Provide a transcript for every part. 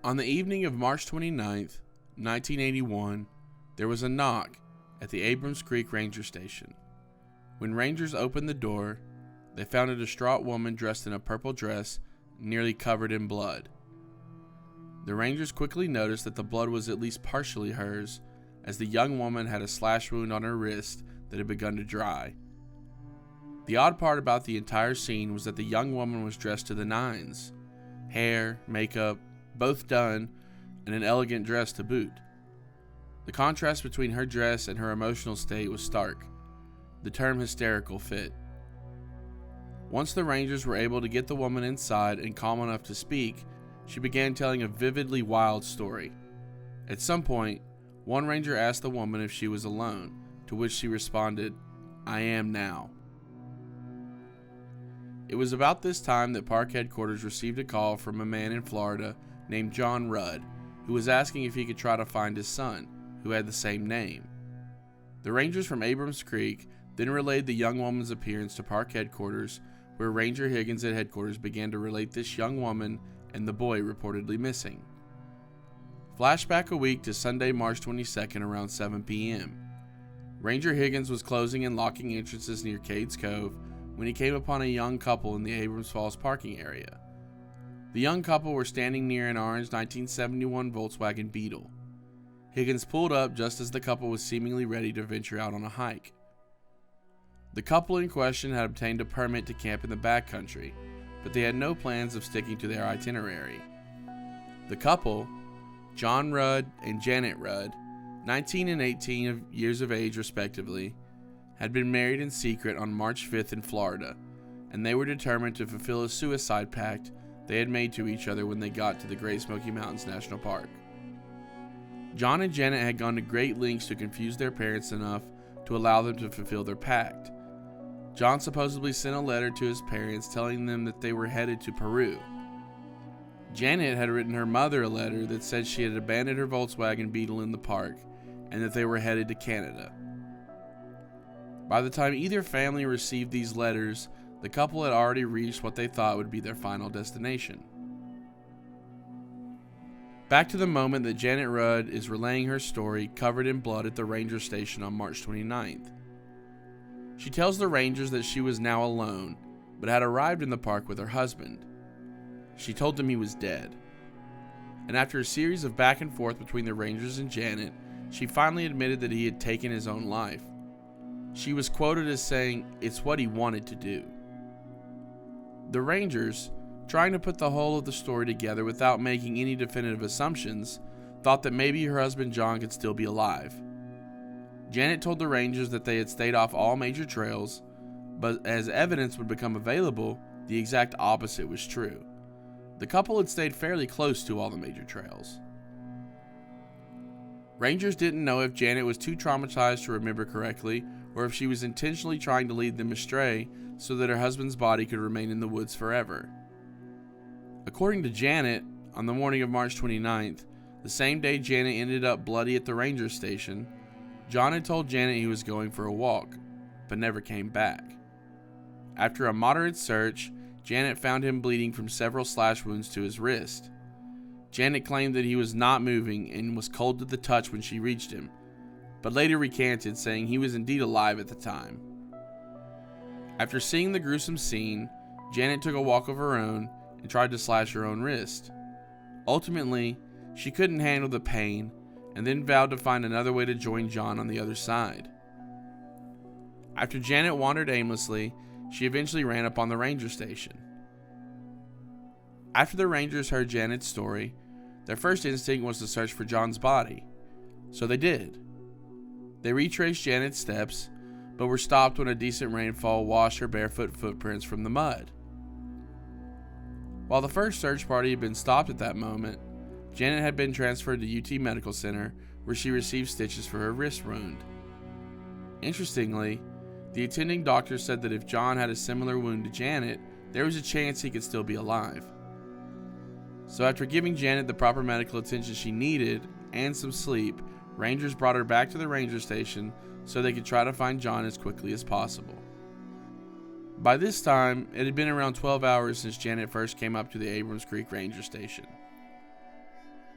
On the evening of March 29th, 1981, there was a knock at the Abrams Creek Ranger Station. When rangers opened the door, they found a distraught woman dressed in a purple dress, nearly covered in blood. The rangers quickly noticed that the blood was at least partially hers, as the young woman had a slash wound on her wrist that had begun to dry. The odd part about the entire scene was that the young woman was dressed to the nines. Hair, makeup, both done, and an elegant dress to boot. The contrast between her dress and her emotional state was stark. The term hysterical fit. Once the rangers were able to get the woman inside and calm enough to speak, she began telling a vividly wild story. At some point, one ranger asked the woman if she was alone, to which she responded, "I am now." It was about this time that Park Headquarters received a call from a man in Florida named John Rudd, who was asking if he could try to find his son, who had the same name. The rangers from Abrams Creek then relayed the young woman's appearance to Park Headquarters, where Ranger Higgins at headquarters began to relate this young woman and the boy reportedly missing. Flashback a week to Sunday, March 22nd around 7 p.m. Ranger Higgins was closing and locking entrances near Cades Cove when he came upon a young couple in the Abrams Falls parking area. The young couple were standing near an orange 1971 Volkswagen Beetle. Higgins pulled up just as the couple was seemingly ready to venture out on a hike. The couple in question had obtained a permit to camp in the backcountry, but they had no plans of sticking to their itinerary. The couple, John Rudd and Janet Rudd, 19 and 18 years of age respectively, had been married in secret on March 5th in Florida, and they were determined to fulfill a suicide pact they had made to each other when they got to the Great Smoky Mountains National Park. John and Janet had gone to great lengths to confuse their parents enough to allow them to fulfill their pact. John supposedly sent a letter to his parents telling them that they were headed to Peru. Janet had written her mother a letter that said she had abandoned her Volkswagen Beetle in the park and that they were headed to Canada. By the time either family received these letters, the couple had already reached what they thought would be their final destination. Back to the moment that Janet Rudd is relaying her story covered in blood at the ranger station on March 29th. She tells the rangers that she was now alone, but had arrived in the park with her husband. She told them he was dead. And after a series of back and forth between the rangers and Janet, she finally admitted that he had taken his own life. She was quoted as saying, "It's what he wanted to do." The rangers, trying to put the whole of the story together without making any definitive assumptions, thought that maybe her husband John could still be alive. Janet told the rangers that they had stayed off all major trails, but as evidence would become available, the exact opposite was true. The couple had stayed fairly close to all the major trails. Rangers didn't know if Janet was too traumatized to remember correctly, or if she was intentionally trying to lead them astray so that her husband's body could remain in the woods forever. According to Janet, on the morning of March 29th, the same day Janet ended up bloody at the ranger station, John had told Janet he was going for a walk, but never came back. After a moderate search, Janet found him bleeding from several slash wounds to his wrist. Janet claimed that he was not moving and was cold to the touch when she reached him, but later recanted, saying he was indeed alive at the time. After seeing the gruesome scene, Janet took a walk of her own and tried to slash her own wrist. Ultimately, she couldn't handle the pain and then vowed to find another way to join John on the other side. After Janet wandered aimlessly, she eventually ran up on the ranger station. After the rangers heard Janet's story, their first instinct was to search for John's body. So they did. They retraced Janet's steps, but were stopped when a decent rainfall washed her barefoot footprints from the mud. While the first search party had been stopped at that moment, Janet had been transferred to UT Medical Center, where she received stitches for her wrist wound. Interestingly, the attending doctor said that if John had a similar wound to Janet, there was a chance he could still be alive. So after giving Janet the proper medical attention she needed and some sleep, rangers brought her back to the ranger station so they could try to find John as quickly as possible. By this time, it had been around 12 hours since Janet first came up to the Abrams Creek Ranger Station.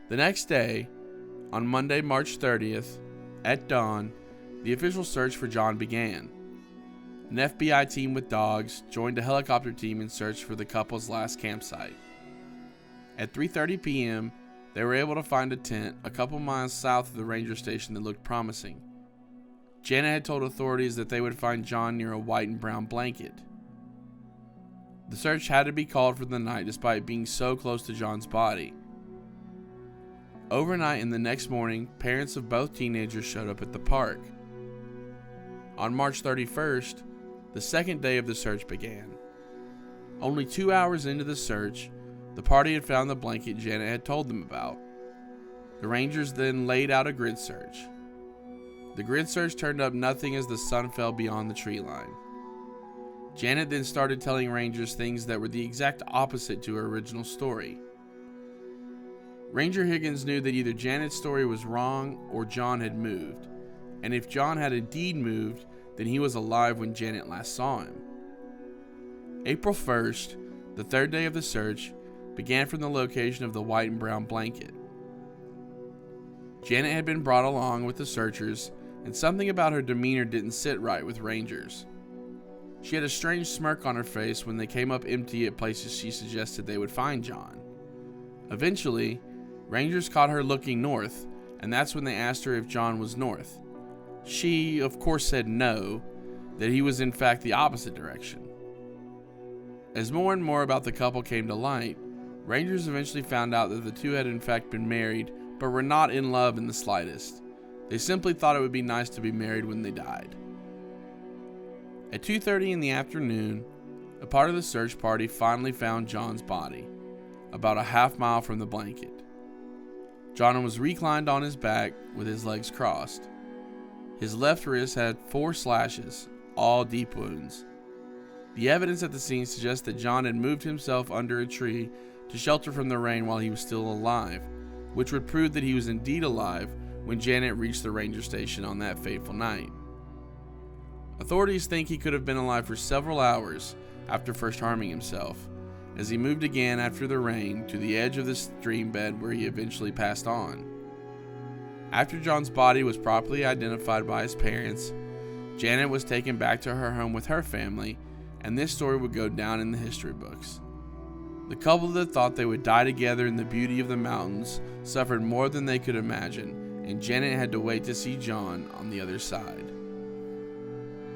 The next day, on Monday, March 30th, at dawn, the official search for John began. An FBI team with dogs joined a helicopter team in search for the couple's last campsite. At 3:30 p.m., they were able to find a tent a couple miles south of the ranger station that looked promising. Janet had told authorities that they would find John near a white and brown blanket. The search had to be called for the night despite being so close to John's body. Overnight and the next morning, parents of both teenagers showed up at the park. On March 31st, the second day of the search began. Only 2 hours into the search, the party had found the blanket Janet had told them about. The Rangers then laid out a grid search. The grid search turned up nothing as the sun fell beyond the tree line. Janet then started telling Rangers things that were the exact opposite to her original story. Ranger Higgins knew that either Janet's story was wrong or John had moved, and if John had indeed moved, then he was alive when Janet last saw him. April 1st, the third day of the search, began from the location of the white and brown blanket. Janet had been brought along with the searchers, and something about her demeanor didn't sit right with Rangers. She had a strange smirk on her face when they came up empty at places she suggested they would find John. Eventually, Rangers caught her looking north, and that's when they asked her if John was north. She, of course, said no, that he was in fact the opposite direction. As more and more about the couple came to light, Rangers eventually found out that the two had in fact been married, but were not in love in the slightest. They simply thought it would be nice to be married when they died. At 2:30 in the afternoon, a part of the search party finally found John's body, about a half mile from the blanket. John was reclined on his back with his legs crossed. His left wrist had 4 slashes, all deep wounds. The evidence at the scene suggests that John had moved himself under a tree to shelter from the rain while he was still alive, which would prove that he was indeed alive when Janet reached the ranger station on that fateful night. Authorities think he could have been alive for several hours after first harming himself, as he moved again after the rain to the edge of the stream bed where he eventually passed on. After John's body was properly identified by his parents, Janet was taken back to her home with her family, and this story would go down in the history books. The couple that thought they would die together in the beauty of the mountains suffered more than they could imagine, and Janet had to wait to see John on the other side.